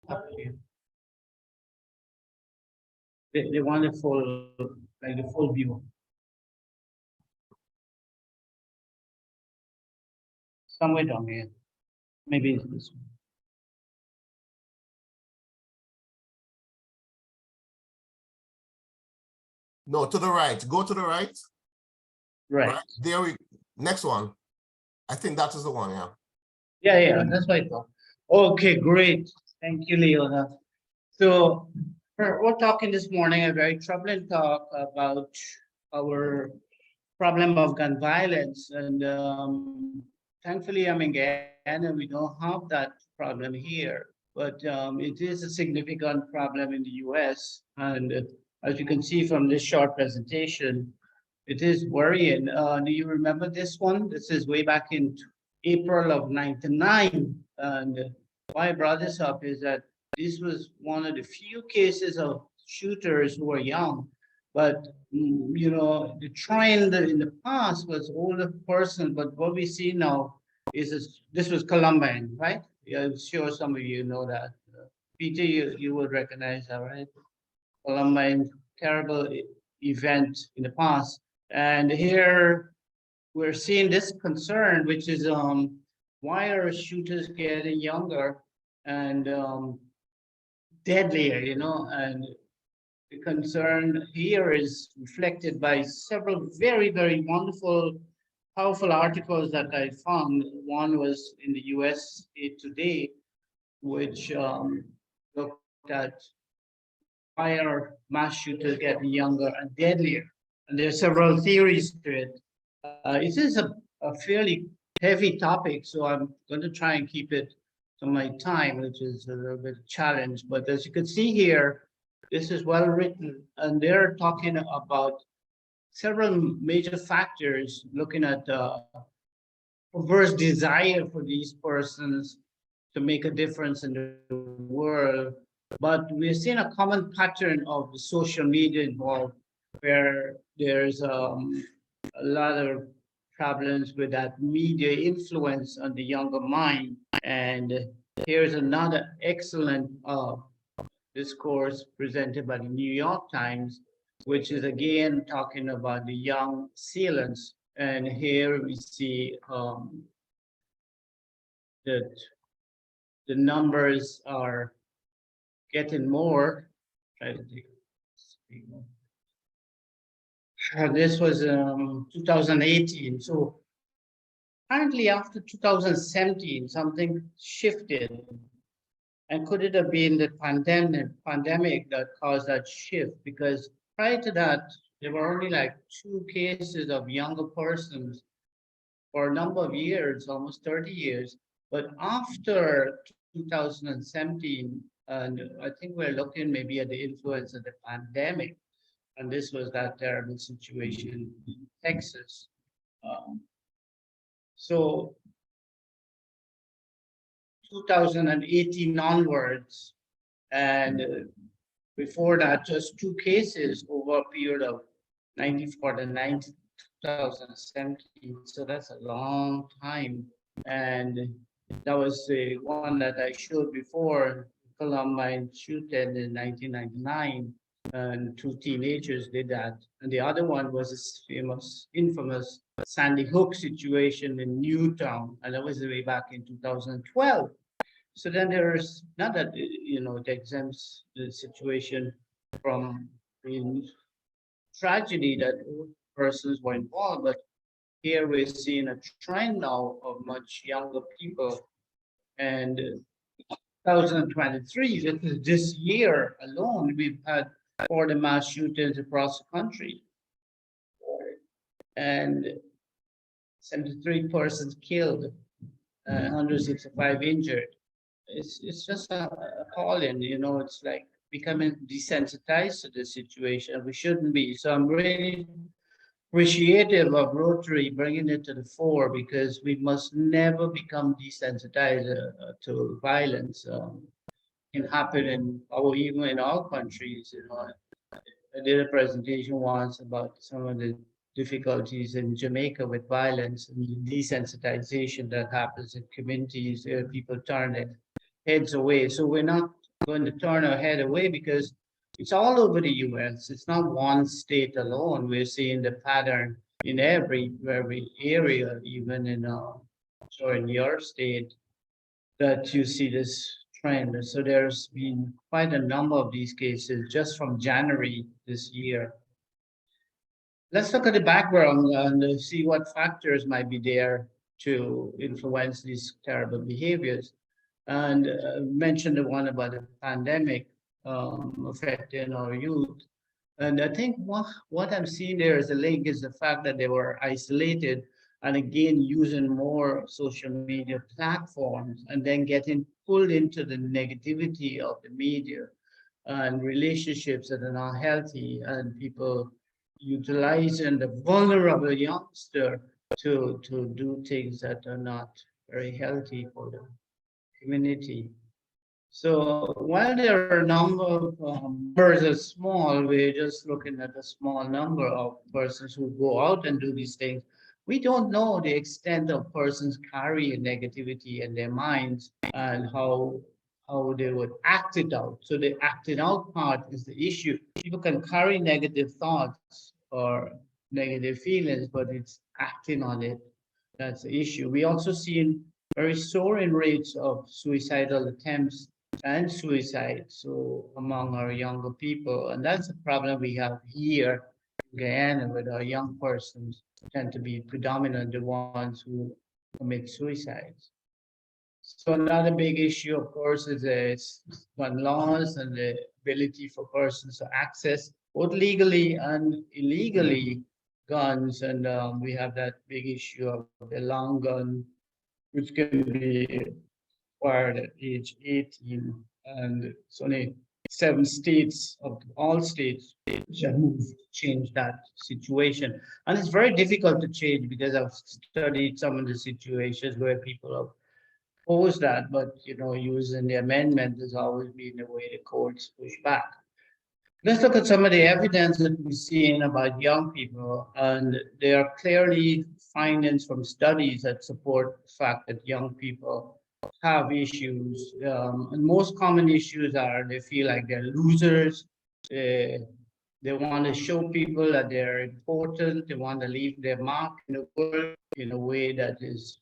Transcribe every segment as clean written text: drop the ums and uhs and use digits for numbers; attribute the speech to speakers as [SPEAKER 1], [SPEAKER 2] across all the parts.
[SPEAKER 1] up here. They want a full, like the full view. Somewhere down here. Maybe it's this one.
[SPEAKER 2] No, to the right. Go to the right.
[SPEAKER 1] Right.
[SPEAKER 2] There we next one. I think that is the one, yeah.
[SPEAKER 1] Yeah, that's what I thought. Okay, great. Thank you, Leona. So we're talking this morning a very troubling talk about our problem of gun violence. And thankfully, I'm in Guyana, we don't have that problem here. But it is a significant problem in the US. And as you can see from this short presentation, it is worrying. Do you remember this one? This is way back in April of '99. And why I brought this up is that this was one of the few cases of shooters who were young. But, you know, the trend in the past was older person. But what we see now is this was Columbine, right? Yeah, I'm sure some of you know that. Peter, you would recognize that, right? Columbine, terrible event in the past. And here we're seeing this concern, which is why are shooters getting younger and deadlier, you know? And the concern here is reflected by several very, very wonderful, powerful articles that I found. One was in the USA Today, which looked at why are mass shooters getting younger and deadlier. And there are several theories to it. It is a fairly heavy topic, so I'm going to try and keep it to my time, which is a little bit of a challenge. But as you can see here, this is well written, and they're talking about several major factors, looking at perverse desire for these persons to make a difference in the world. But we're seeing a common pattern of the social media involved, where there's a lot of problems with that media influence on the younger mind. And here's another excellent discourse presented by the New York Times, which is again talking about the young assailants. And here we see that the numbers are getting more. Try to take this was 2018. So apparently after 2017, something shifted. And could it have been the pandemic that caused that shift? Because prior to that, there were only like 2 cases of younger persons for a number of years, almost 30 years. But after 2017, and I think we're looking maybe at the influence of the pandemic, and this was that terrible situation in Texas. So 2018 onwards, and before that, just 2 cases over a period of 94 to 2017. So that's a long time. And that was the one that I showed before, Columbine shooting in 1999, and 2 teenagers did that. And the other one was this infamous Sandy Hook situation in Newtown, and that was way back in 2012. So then there's not that, you know, it exempts the situation from being tragedy that persons were involved, but here we're seeing a trend now of much younger people. And 2023, this year alone, we've had 40 mass shootings across the country, and 73 persons killed, 165 injured. It's just appalling, you know. It's like becoming desensitized to the situation. We shouldn't be. So I'm really appreciative of Rotary bringing it to the fore, because we must never become desensitized to violence. It can happen in even in all countries. You know, I did a presentation once about some of the difficulties in Jamaica with violence and desensitization that happens in communities where people turn their heads away. So we're not going to turn our head away because it's all over the US. It's not one state alone. We're seeing the pattern in every area, even in sure in your state, that you see this trend. So there's been quite a number of these cases just from January this year. Let's look at the background and see what factors might be there to influence these terrible behaviors. And mention the one about the pandemic affecting our youth. And I think what I'm seeing there as a link is the fact that they were isolated and again using more social media platforms and then getting pulled into the negativity of the media and relationships that are not healthy and people utilizing the vulnerable youngster to do things that are not very healthy for the community. So while there are a number of numbers are small, we're just looking at a small number of persons who go out and do these things. We don't know the extent of persons carrying negativity in their minds and how they would act it out. So the acting out part is the issue. People can carry negative thoughts or negative feelings, but it's acting on it. That's the issue. We also see very soaring rates of suicidal attempts and suicide, so among our younger people, and that's a problem we have here in Guyana with our young persons tend to be predominant the ones who commit suicides. So another big issue, of course, is the gun laws and the ability for persons to access both legally and illegally guns, and we have that big issue of the long gun, which can be acquired at age 18, and it's only 7 states of all states which have moved to change that situation. And it's very difficult to change because I've studied some of the situations where people have opposed that, but using the amendment has always been the way the courts push back. Let's look at some of the evidence that we're seeing about young people, and there are clearly findings from studies that support the fact that young people have issues. And most common issues are they feel like they're losers. They want to show people that they're important. They want to leave their mark in the world in a way that is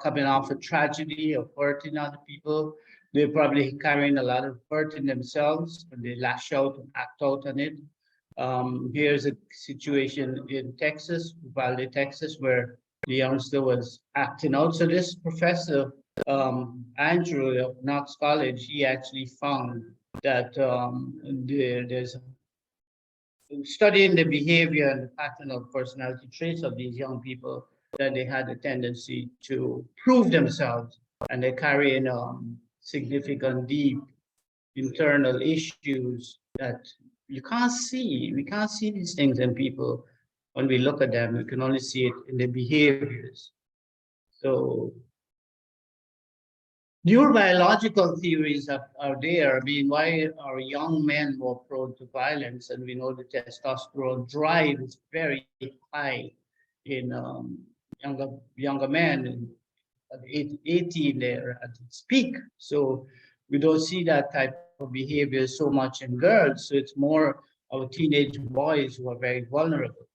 [SPEAKER 1] coming off a tragedy of hurting other people. They're probably carrying a lot of hurt in themselves and they lash out and act out on it. Here's a situation in Texas, Uvalde, Texas, where the youngster was acting out. So this professor, Andrew of Knox College, he actually found that there's studying the behavior and the pattern of personality traits of these young people, that they had a tendency to prove themselves and they carry in significant, deep internal issues that you can't see. We can't see these things in people when we look at them. We can only see it in their behaviors. So neurobiological theories are there. I mean, why are young men more prone to violence? And we know the testosterone drive is very high in younger men, and at 18 there at its peak. So we don't see that type of behavior so much in girls. So it's more our teenage boys who are very vulnerable.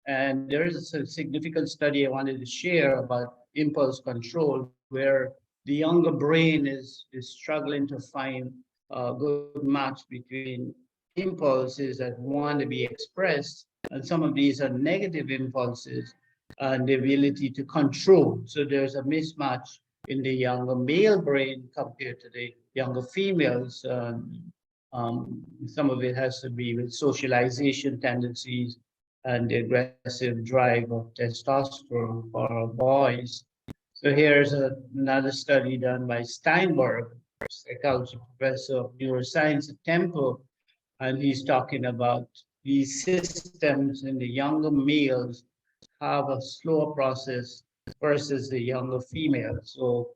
[SPEAKER 1] And there is a significant study I wanted to share about impulse control, where the younger brain is struggling to find a good match between impulses that want to be expressed, and some of these are negative impulses, and the ability to control. So there's a mismatch in the younger male brain compared to the younger females. Some of it has to be with socialization tendencies and the aggressive drive of testosterone for boys. So here's another study done by Steinberg, psychology professor of neuroscience at Temple, and he's talking about these systems in the younger males have a slower process versus the younger females. So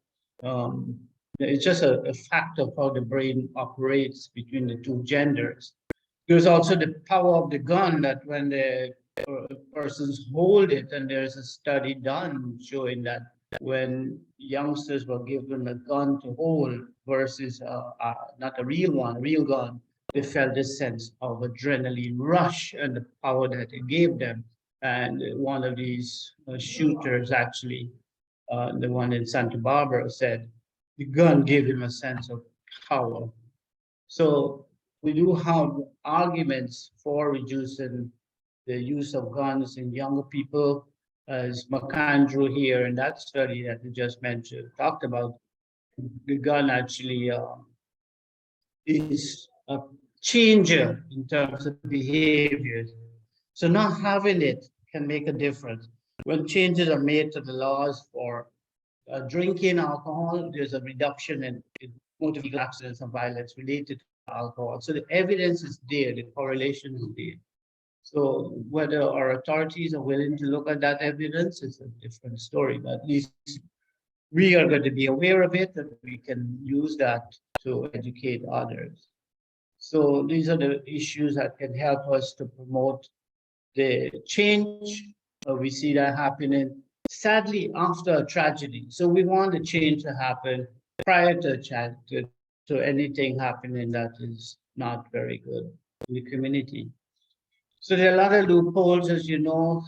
[SPEAKER 1] it's just a fact of how the brain operates between the two genders. There's also the power of the gun, that when the persons hold it, and there's a study done showing that when youngsters were given a gun to hold versus not a real one, a real gun, they felt this sense of adrenaline rush and the power that it gave them. And one of these shooters, actually, the one in Santa Barbara, said the gun gave him a sense of power. So we do have arguments for reducing the use of guns in younger people, as McAndrew here in that study that you just mentioned talked about. The gun actually is a changer in terms of behaviors. So not having it can make a difference. When changes are made to the laws for drinking alcohol, there's a reduction in motor vehicle accidents and violence related to alcohol. So the evidence is there, the correlation is there. So whether our authorities are willing to look at that evidence is a different story, but at least we are going to be aware of it and we can use that to educate others. So these are the issues that can help us to promote the change. We see that happening sadly after a tragedy. So we want the change to happen prior to anything happening that is not very good in the community. So there are a lot of loopholes, as you know.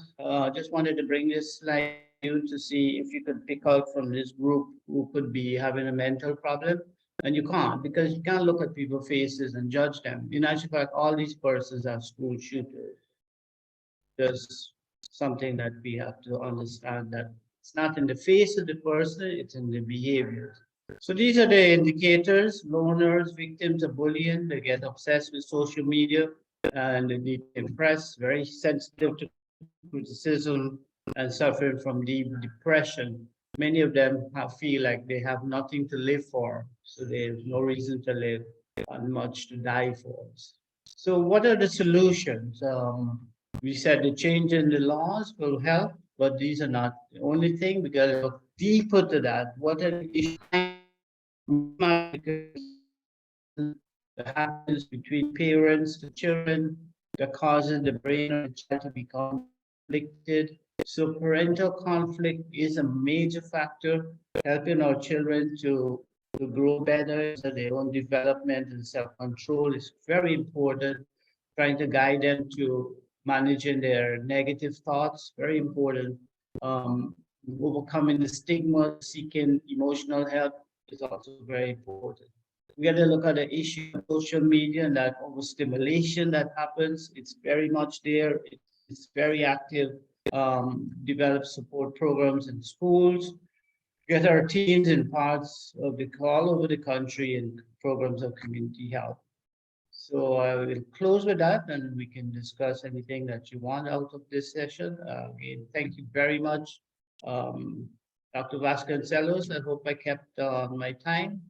[SPEAKER 1] Just wanted to bring this slide to you to see if you could pick out from this group who could be having a mental problem. And you can't, because you can't look at people's faces and judge them. In actual fact, all these persons are school shooters. There's something that we have to understand, that it's not in the face of the person, it's in the behavior. So these are the indicators. Loners, victims of bullying, they get obsessed with social media and they get impressed, very sensitive to criticism and suffering from deep depression. Many of them feel like they have nothing to live for, so there's no reason to live and much to die for. So what are the solutions? We said the change in the laws will help, but these are not the only thing. We got to look deeper to that. What are the issues that happens between parents to children that causes the brain of the child to become conflicted? So parental conflict is a major factor helping our children to grow better, so their own development and self-control is very important. Trying to guide them to managing their negative thoughts, very important. Overcoming the stigma, seeking emotional help is also very important. We got to look at the issue of social media and that overstimulation that happens. It's very much there. It's very active. Develop support programs in schools. Get our teams in parts of all over the country in programs of community health. So I will close with that and we can discuss anything that you want out of this session. Again, thank you very much, Dr. Vasconcelos. I hope I kept my time.